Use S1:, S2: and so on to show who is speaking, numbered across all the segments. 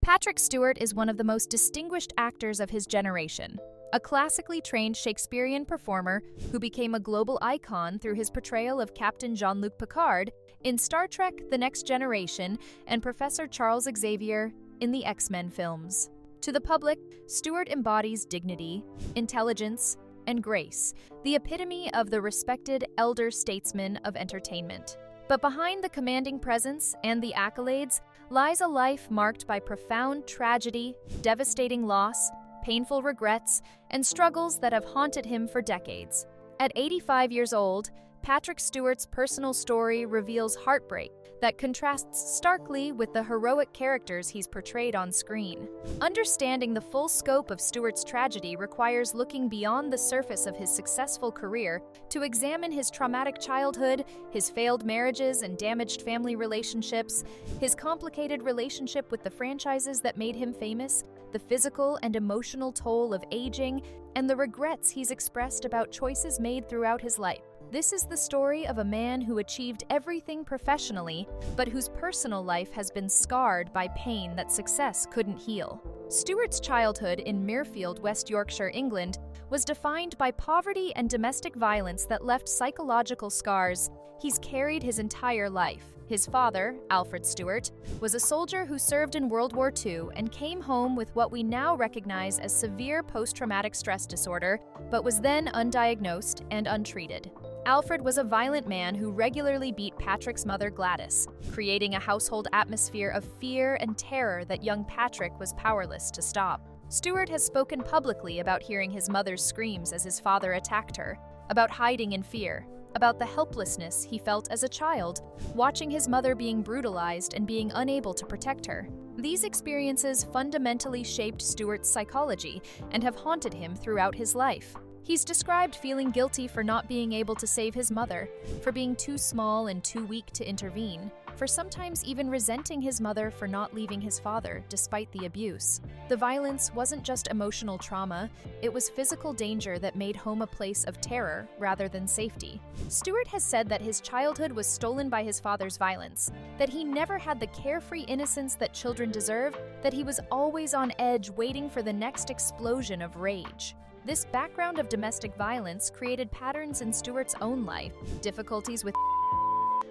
S1: Patrick Stewart is one of the most distinguished actors of his generation, a classically trained Shakespearean performer who became a global icon through his portrayal of Captain Jean-Luc Picard in Star Trek: The Next Generation and Professor Charles Xavier in the X-Men films. To the public, Stewart embodies dignity, intelligence, and grace, the epitome of the respected elder statesman of entertainment. But behind the commanding presence and the accolades lies a life marked by profound tragedy, devastating loss, painful regrets, and struggles that have haunted him for decades. At 85 years old, Patrick Stewart's personal story reveals heartbreak that contrasts starkly with the heroic characters he's portrayed on screen. Understanding the full scope of Stewart's tragedy requires looking beyond the surface of his successful career to examine his traumatic childhood, his failed marriages and damaged family relationships, his complicated relationship with the franchises that made him famous, the physical and emotional toll of aging, and the regrets he's expressed about choices made throughout his life. This is the story of a man who achieved everything professionally, but whose personal life has been scarred by pain that success couldn't heal. Stewart's childhood in Mirfield, West Yorkshire, England, was defined by poverty and domestic violence that left psychological scars he's carried his entire life. His father, Alfred Stewart, was a soldier who served in World War II and came home with what we now recognize as severe post-traumatic stress disorder, but was then undiagnosed and untreated. Alfred was a violent man who regularly beat Patrick's mother, Gladys, creating a household atmosphere of fear and terror that young Patrick was powerless to stop. Stewart has spoken publicly about hearing his mother's screams as his father attacked her, about hiding in fear, about the helplessness he felt as a child, watching his mother being brutalized and being unable to protect her. These experiences fundamentally shaped Stewart's psychology and have haunted him throughout his life. He's described feeling guilty for not being able to save his mother, for being too small and too weak to intervene, for sometimes even resenting his mother for not leaving his father despite the abuse. The violence wasn't just emotional trauma, it was physical danger that made home a place of terror rather than safety. Stewart has said that his childhood was stolen by his father's violence, that he never had the carefree innocence that children deserve, that he was always on edge waiting for the next explosion of rage. This background of domestic violence created patterns in Stewart's own life, difficulties with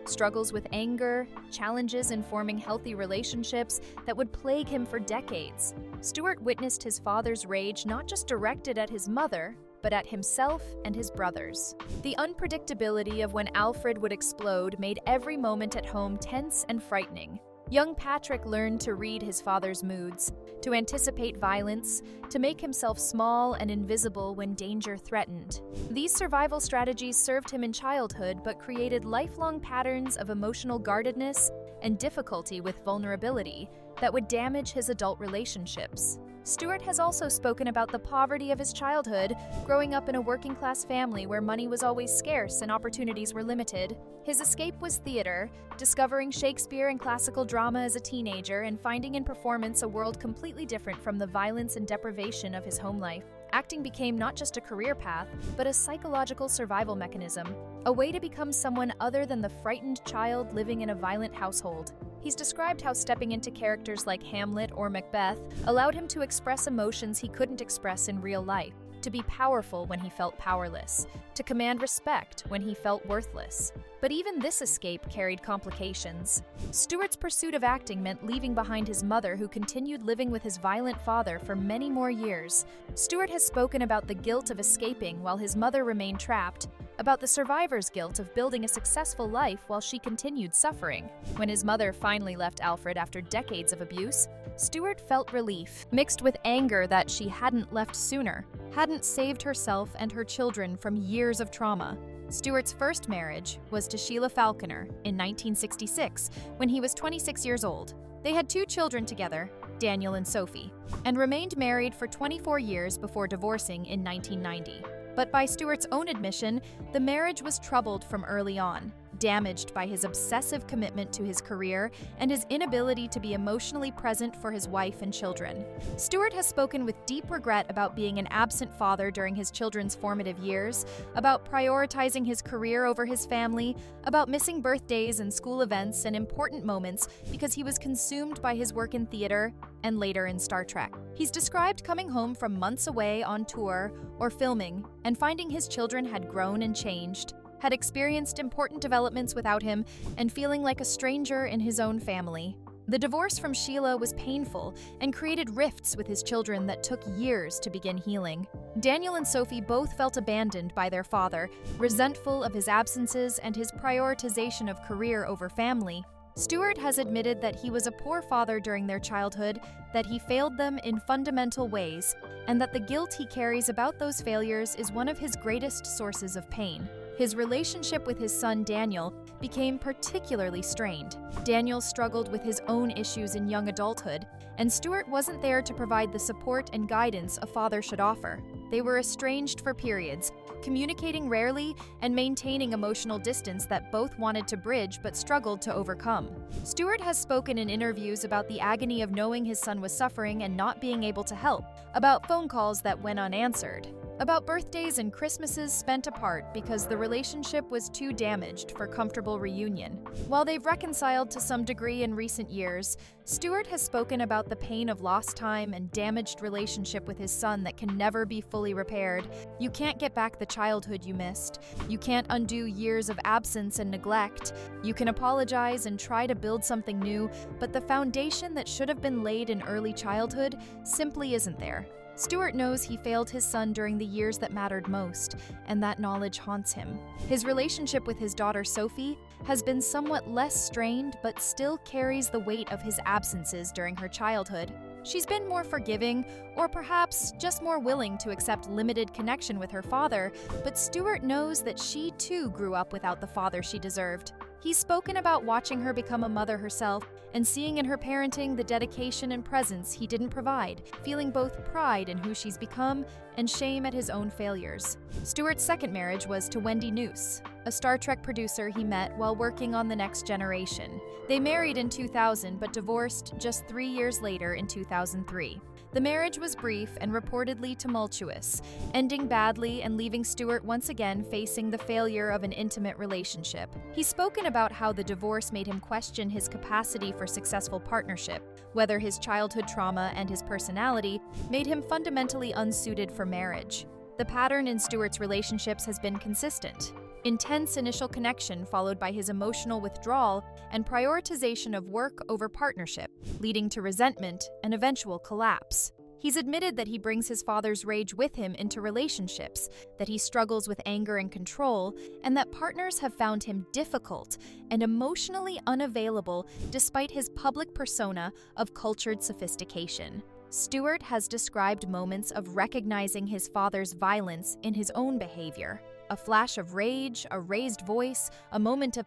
S1: struggles with anger, challenges in forming healthy relationships that would plague him for decades. Stewart witnessed his father's rage not just directed at his mother, but at himself and his brothers. The unpredictability of when Alfred would explode made every moment at home tense and frightening. Young Patrick learned to read his father's moods, to anticipate violence, to make himself small and invisible when danger threatened. These survival strategies served him in childhood but created lifelong patterns of emotional guardedness and difficulty with vulnerability that would damage his adult relationships. Stewart has also spoken about the poverty of his childhood, growing up in a working-class family where money was always scarce and opportunities were limited. His escape was theater, discovering Shakespeare and classical drama as a teenager and finding in performance a world completely different from the violence and deprivation of his home life. Acting became not just a career path, but a psychological survival mechanism, a way to become someone other than the frightened child living in a violent household. He's described how stepping into characters like Hamlet or Macbeth allowed him to express emotions he couldn't express in real life, to be powerful when he felt powerless, to command respect when he felt worthless. But even this escape carried complications. Stewart's pursuit of acting meant leaving behind his mother, who continued living with his violent father for many more years. Stewart has spoken about the guilt of escaping while his mother remained trapped, about the survivor's guilt of building a successful life while she continued suffering. When his mother finally left Alfred after decades of abuse, Stewart felt relief, mixed with anger that she hadn't left sooner, hadn't saved herself and her children from years of trauma. Stewart's first marriage was to Sheila Falconer in 1966, when he was 26 years old. They had 2 children together, Daniel and Sophie, and remained married for 24 years before divorcing in 1990. But by Stewart's own admission, the marriage was troubled from early on. damaged by his obsessive commitment to his career and his inability to be emotionally present for his wife and children. Stewart has spoken with deep regret about being an absent father during his children's formative years, about prioritizing his career over his family, about missing birthdays and school events and important moments because he was consumed by his work in theater and later in Star Trek. He's described coming home from months away on tour or filming and finding his children had grown and changed, had experienced important developments without him, and feeling like a stranger in his own family. The divorce from Sheila was painful and created rifts with his children that took years to begin healing. Daniel and Sophie both felt abandoned by their father, resentful of his absences and his prioritization of career over family. Stewart has admitted that he was a poor father during their childhood, that he failed them in fundamental ways, and that the guilt he carries about those failures is one of his greatest sources of pain. His relationship with his son Daniel became particularly strained. Daniel struggled with his own issues in young adulthood, and Stewart wasn't there to provide the support and guidance a father should offer. They were estranged for periods, communicating rarely and maintaining emotional distance that both wanted to bridge but struggled to overcome. Stewart has spoken in interviews about the agony of knowing his son was suffering and not being able to help, about phone calls that went unanswered, about birthdays and Christmases spent apart because the relationship was too damaged for comfortable reunion. While they've reconciled to some degree in recent years, Stewart has spoken about the pain of lost time and damaged relationship with his son that can never be fully repaired. You can't get back the childhood you missed. You can't undo years of absence and neglect. You can apologize and try to build something new, but the foundation that should have been laid in early childhood simply isn't there. Stewart knows he failed his son during the years that mattered most, and that knowledge haunts him. His relationship with his daughter Sophie has been somewhat less strained, but still carries the weight of his absences during her childhood. She's been more forgiving, or perhaps just more willing to accept limited connection with her father, but Stewart knows that she too grew up without the father she deserved. He's spoken about watching her become a mother herself and seeing in her parenting the dedication and presence he didn't provide, feeling both pride in who she's become and shame at his own failures. Stewart's second marriage was to Wendy Noose, a Star Trek producer he met while working on The Next Generation. They married in 2000 but divorced just 3 years later in 2003. The marriage was brief and reportedly tumultuous, ending badly and leaving Stewart once again facing the failure of an intimate relationship. He's spoken about how the divorce made him question his capacity for successful partnership, whether his childhood trauma and his personality made him fundamentally unsuited for marriage. The pattern in Stewart's relationships has been consistent. Intense initial connection followed by his emotional withdrawal and prioritization of work over partnership, leading to resentment and eventual collapse. He's admitted that he brings his father's rage with him into relationships, that he struggles with anger and control, and that partners have found him difficult and emotionally unavailable despite his public persona of cultured sophistication. Stewart has described moments of recognizing his father's violence in his own behavior. A flash of rage, a raised voice, a moment of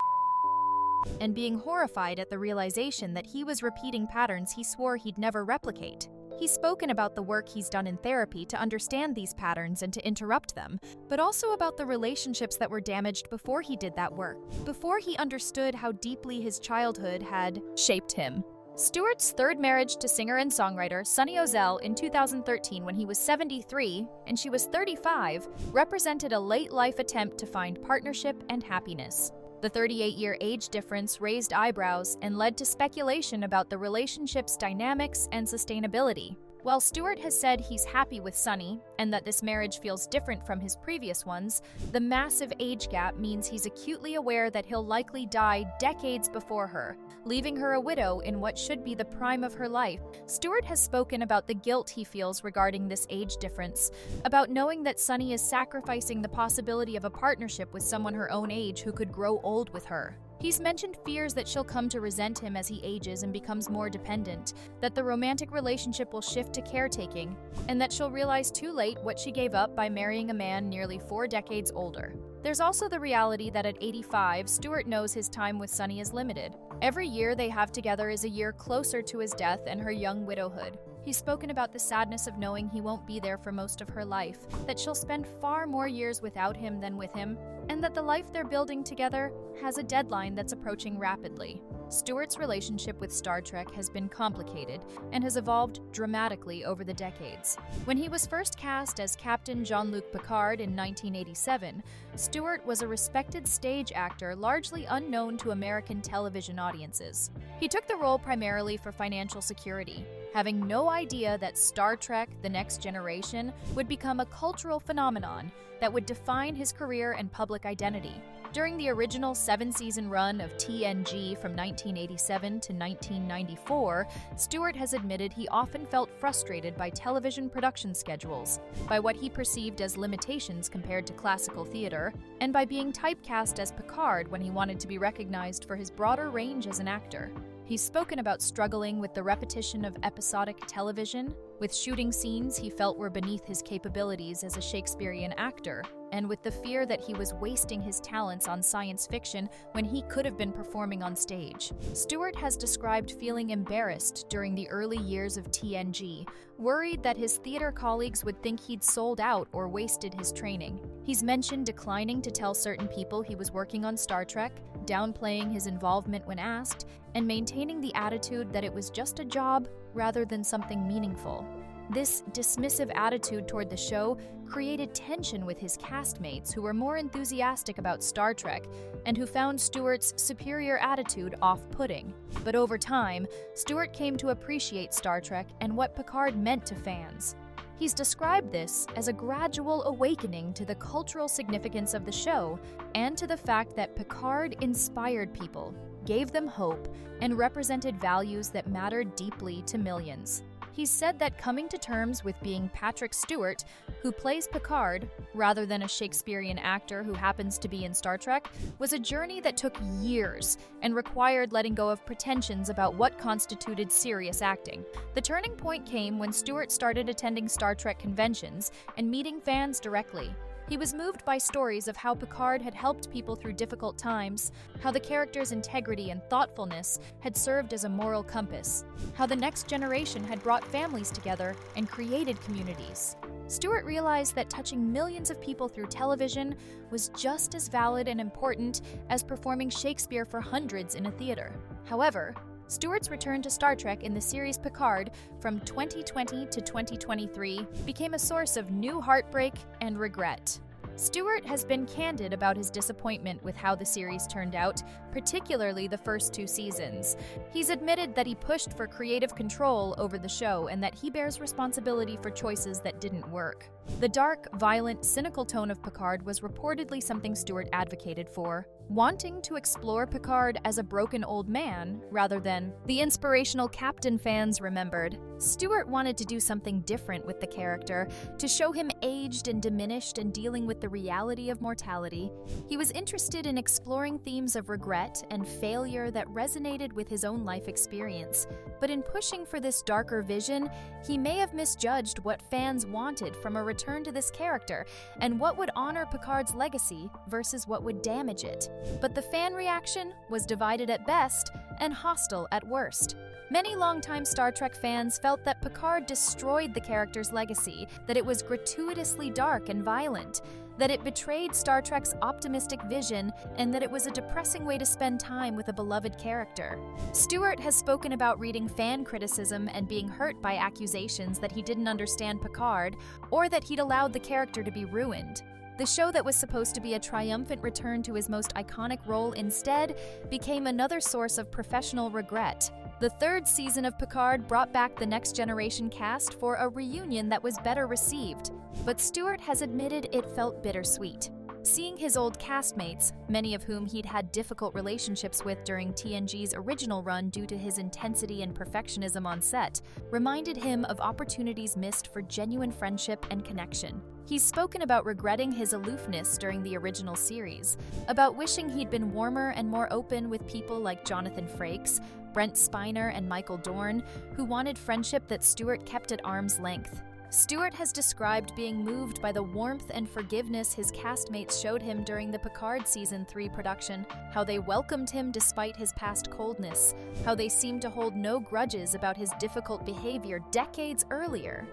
S1: and being horrified at the realization that he was repeating patterns he swore he'd never replicate. He's spoken about the work he's done in therapy to understand these patterns and to interrupt them, but also about the relationships that were damaged before he did that work, before he understood how deeply his childhood had shaped him. Stewart's third marriage to singer and songwriter Sonny Ozell in 2013 when he was 73 and she was 35 represented a late-life attempt to find partnership and happiness. The 38-year age difference raised eyebrows and led to speculation about the relationship's dynamics and sustainability. While Stewart has said he's happy with Sonny and that this marriage feels different from his previous ones, the massive age gap means he's acutely aware that he'll likely die decades before her, leaving her a widow in what should be the prime of her life. Stewart has spoken about the guilt he feels regarding this age difference, about knowing that Sonny is sacrificing the possibility of a partnership with someone her own age who could grow old with her. He's mentioned fears that she'll come to resent him as he ages and becomes more dependent, that the romantic relationship will shift to caretaking, and that she'll realize too late what she gave up by marrying a man nearly 4 decades older. There's also the reality that at 85, Stewart knows his time with Sonny is limited. Every year they have together is a year closer to his death and her young widowhood. He's spoken about the sadness of knowing he won't be there for most of her life, that she'll spend far more years without him than with him, and that the life they're building together has a deadline that's approaching rapidly. Stewart's relationship with Star Trek has been complicated and has evolved dramatically over the decades. When he was first cast as Captain Jean-Luc Picard in 1987, Stewart was a respected stage actor largely unknown to American television audiences. He took the role primarily for financial security, having no idea that Star Trek: The Next Generation would become a cultural phenomenon that would define his career and public identity. During the original 7-season run of TNG from 1987 to 1994, Stewart has admitted he often felt frustrated by television production schedules, by what he perceived as limitations compared to classical theater, and by being typecast as Picard when he wanted to be recognized for his broader range as an actor. He's spoken about struggling with the repetition of episodic television, with shooting scenes he felt were beneath his capabilities as a Shakespearean actor, and with the fear that he was wasting his talents on science fiction when he could have been performing on stage. Stewart has described feeling embarrassed during the early years of TNG, worried that his theater colleagues would think he'd sold out or wasted his training. He's mentioned declining to tell certain people he was working on Star Trek, downplaying his involvement when asked, and maintaining the attitude that it was just a job rather than something meaningful. This dismissive attitude toward the show created tension with his castmates who were more enthusiastic about Star Trek and who found Stewart's superior attitude off-putting. But over time, Stewart came to appreciate Star Trek and what Picard meant to fans. He's described this as a gradual awakening to the cultural significance of the show and to the fact that Picard inspired people, gave them hope, and represented values that mattered deeply to millions. He's said that coming to terms with being Patrick Stewart, who plays Picard, rather than a Shakespearean actor who happens to be in Star Trek, was a journey that took years and required letting go of pretensions about what constituted serious acting. The turning point came when Stewart started attending Star Trek conventions and meeting fans directly. He was moved by stories of how Picard had helped people through difficult times, how the character's integrity and thoughtfulness had served as a moral compass, how the next generation had brought families together and created communities. Stewart realized that touching millions of people through television was just as valid and important as performing Shakespeare for hundreds in a theater. However, Stewart's return to Star Trek in the series Picard from 2020 to 2023 became a source of new heartbreak and regret. Stewart has been candid about his disappointment with how the series turned out, particularly the first 2 seasons. He's admitted that he pushed for creative control over the show and that he bears responsibility for choices that didn't work. The dark, violent, cynical tone of Picard was reportedly something Stewart advocated for, wanting to explore Picard as a broken old man rather than the inspirational captain fans remembered. Stewart wanted to do something different with the character, to show him aged and diminished and dealing with the reality of mortality. He was interested in exploring themes of regret and failure that resonated with his own life experience. But in pushing for this darker vision, he may have misjudged what fans wanted from a return to this character and what would honor Picard's legacy versus what would damage it. But the fan reaction was divided at best and hostile at worst. Many longtime Star Trek fans felt that Picard destroyed the character's legacy, that it was gratuitously dark and violent, that it betrayed Star Trek's optimistic vision, and that it was a depressing way to spend time with a beloved character. Stewart has spoken about reading fan criticism and being hurt by accusations that he didn't understand Picard or that he'd allowed the character to be ruined. The show that was supposed to be a triumphant return to his most iconic role instead became another source of professional regret. The 3rd season of Picard brought back the Next Generation cast for a reunion that was better received, but Stewart has admitted it felt bittersweet. Seeing his old castmates, many of whom he'd had difficult relationships with during TNG's original run due to his intensity and perfectionism on set, reminded him of opportunities missed for genuine friendship and connection. He's spoken about regretting his aloofness during the original series, about wishing he'd been warmer and more open with people like Jonathan Frakes, Brent Spiner, and Michael Dorn, who wanted friendship that Stewart kept at arm's length. Stewart has described being moved by the warmth and forgiveness his castmates showed him during the Picard Season 3 production, how they welcomed him despite his past coldness, how they seemed to hold no grudges about his difficult behavior decades earlier.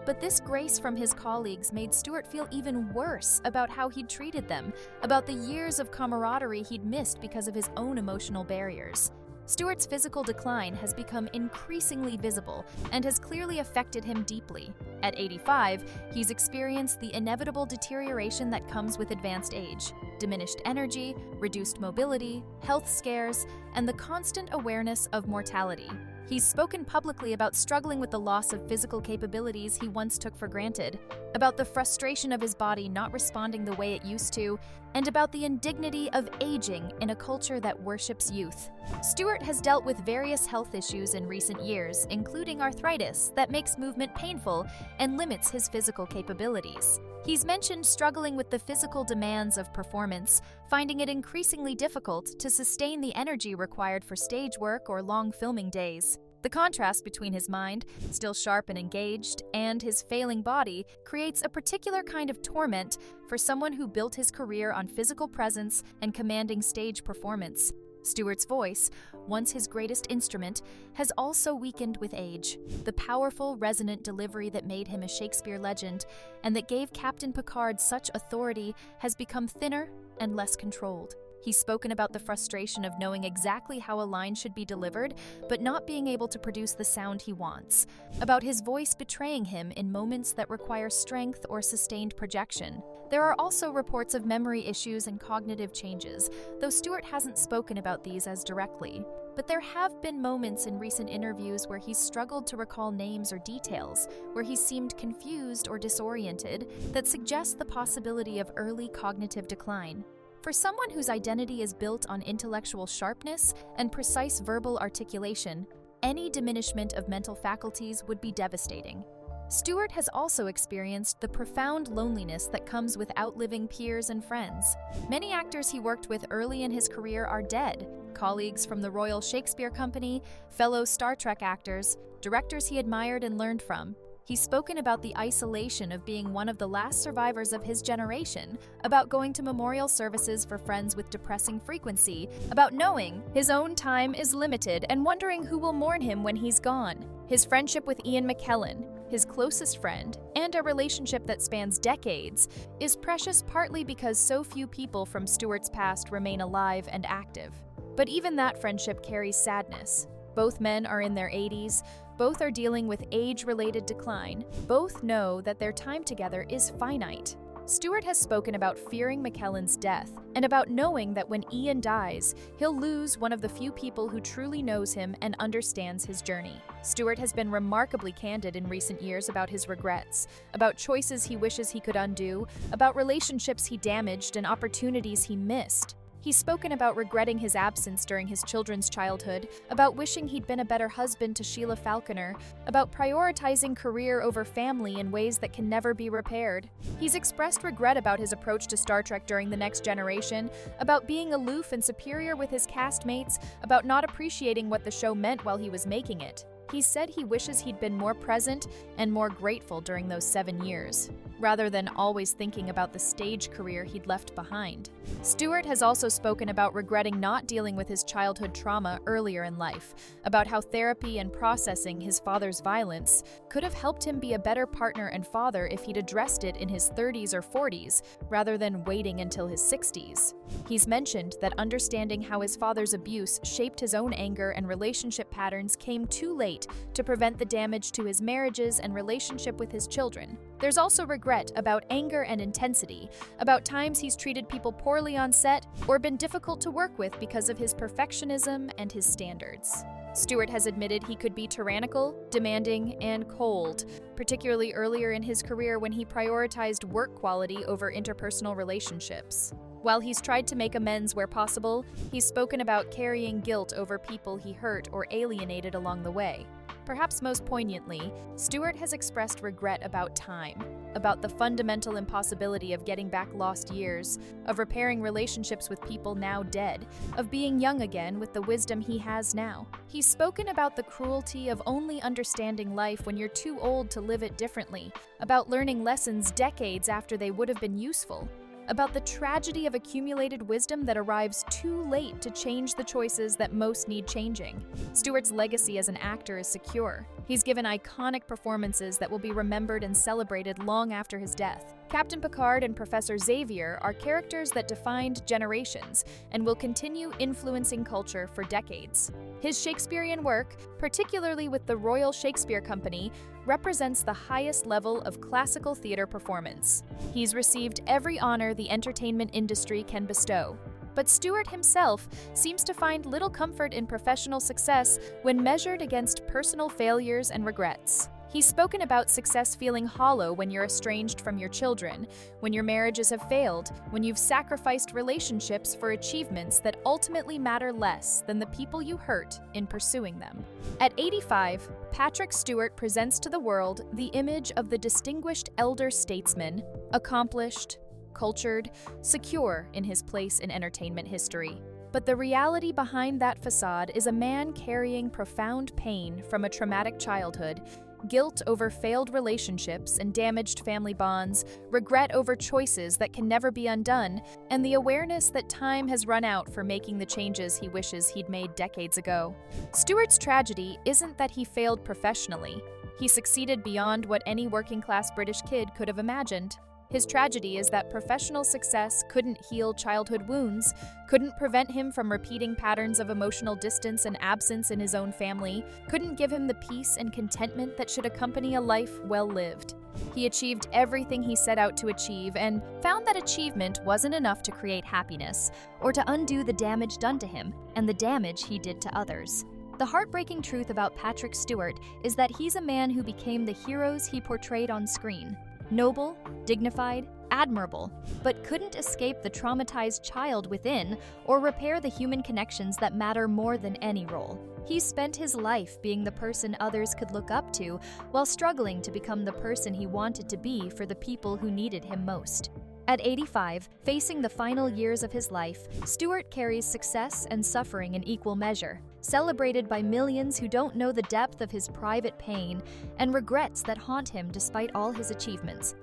S1: But this grace from his colleagues made Stewart feel even worse about how he'd treated them, about the years of camaraderie he'd missed because of his own emotional barriers. Stewart's physical decline has become increasingly visible and has clearly affected him deeply. At 85, he's experienced the inevitable deterioration that comes with advanced age: diminished energy, reduced mobility, health scares, and the constant awareness of mortality. He's spoken publicly about struggling with the loss of physical capabilities he once took for granted, about the frustration of his body not responding the way it used to, and about the indignity of aging in a culture that worships youth. Stewart has dealt with various health issues in recent years, including arthritis that makes movement painful and limits his physical capabilities. He's mentioned struggling with the physical demands of performance, finding it increasingly difficult to sustain the energy required for stage work or long filming days. The contrast between his mind, still sharp and engaged, and his failing body creates a particular kind of torment for someone who built his career on physical presence and commanding stage performance. Stewart's voice, once his greatest instrument, has also weakened with age. The powerful, resonant delivery that made him a Shakespeare legend and that gave Captain Picard such authority has become thinner and less controlled. He's spoken about the frustration of knowing exactly how a line should be delivered, but not being able to produce the sound he wants, about his voice betraying him in moments that require strength or sustained projection. There are also reports of memory issues and cognitive changes, though Stewart hasn't spoken about these as directly. But there have been moments in recent interviews where he's struggled to recall names or details, where he seemed confused or disoriented, that suggest the possibility of early cognitive decline. For someone whose identity is built on intellectual sharpness and precise verbal articulation, any diminishment of mental faculties would be devastating. Stewart has also experienced the profound loneliness that comes with outliving peers and friends. Many actors he worked with early in his career are dead: colleagues from the Royal Shakespeare Company, fellow Star Trek actors, directors he admired and learned from. He's spoken about the isolation of being one of the last survivors of his generation, about going to memorial services for friends with depressing frequency, about knowing his own time is limited and wondering who will mourn him when he's gone. His friendship with Ian McKellen, his closest friend, and a relationship that spans decades, is precious partly because so few people from Stewart's past remain alive and active. But even that friendship carries sadness. Both men are in their 80s, both are dealing with age-related decline, both know that their time together is finite. Stewart has spoken about fearing McKellen's death and about knowing that when Ian dies, he'll lose one of the few people who truly knows him and understands his journey. Stewart has been remarkably candid in recent years about his regrets, about choices he wishes he could undo, about relationships he damaged and opportunities he missed. He's spoken about regretting his absence during his children's childhood, about wishing he'd been a better husband to Sheila Falconer, about prioritizing career over family in ways that can never be repaired. He's expressed regret about his approach to Star Trek during The Next Generation, about being aloof and superior with his castmates, about not appreciating what the show meant while he was making it. He said he wishes he'd been more present and more grateful during those 7 years, rather than always thinking about the stage career he'd left behind. Stewart has also spoken about regretting not dealing with his childhood trauma earlier in life, about how therapy and processing his father's violence could have helped him be a better partner and father if he'd addressed it in his 30s or 40s, rather than waiting until his 60s. He's mentioned that understanding how his father's abuse shaped his own anger and relationship patterns came too late to prevent the damage to his marriages and relationship with his children. There's also regret about anger and intensity, about times he's treated people poorly on set or been difficult to work with because of his perfectionism and his standards. Stewart has admitted he could be tyrannical, demanding, and cold, particularly earlier in his career when he prioritized work quality over interpersonal relationships. While he's tried to make amends where possible, he's spoken about carrying guilt over people he hurt or alienated along the way. Perhaps most poignantly, Stewart has expressed regret about time, about the fundamental impossibility of getting back lost years, of repairing relationships with people now dead, of being young again with the wisdom he has now. He's spoken about the cruelty of only understanding life when you're too old to live it differently, about learning lessons decades after they would have been useful, about the tragedy of accumulated wisdom that arrives too late to change the choices that most need changing. Stewart's legacy as an actor is secure. He's given iconic performances that will be remembered and celebrated long after his death. Captain Picard and Professor Xavier are characters that defined generations and will continue influencing culture for decades. His Shakespearean work, particularly with the Royal Shakespeare Company, represents the highest level of classical theater performance. He's received every honor the entertainment industry can bestow. But Stewart himself seems to find little comfort in professional success when measured against personal failures and regrets. He's spoken about success feeling hollow when you're estranged from your children, when your marriages have failed, when you've sacrificed relationships for achievements that ultimately matter less than the people you hurt in pursuing them. At 85, Patrick Stewart presents to the world the image of the distinguished elder statesman, accomplished, cultured, secure in his place in entertainment history. But the reality behind that facade is a man carrying profound pain from a traumatic childhood, guilt over failed relationships and damaged family bonds, regret over choices that can never be undone, and the awareness that time has run out for making the changes he wishes he'd made decades ago. Stewart's tragedy isn't that he failed professionally. He succeeded beyond what any working-class British kid could have imagined. His tragedy is that professional success couldn't heal childhood wounds, couldn't prevent him from repeating patterns of emotional distance and absence in his own family, couldn't give him the peace and contentment that should accompany a life well lived. He achieved everything he set out to achieve and found that achievement wasn't enough to create happiness or to undo the damage done to him and the damage he did to others. The heartbreaking truth about Patrick Stewart is that he's a man who became the heroes he portrayed on screen. Noble, dignified, admirable, but couldn't escape the traumatized child within or repair the human connections that matter more than any role. He spent his life being the person others could look up to while struggling to become the person he wanted to be for the people who needed him most. At 85, facing the final years of his life, Stewart carries success and suffering in equal measure, celebrated by millions who don't know the depth of his private pain and regrets that haunt him despite all his achievements.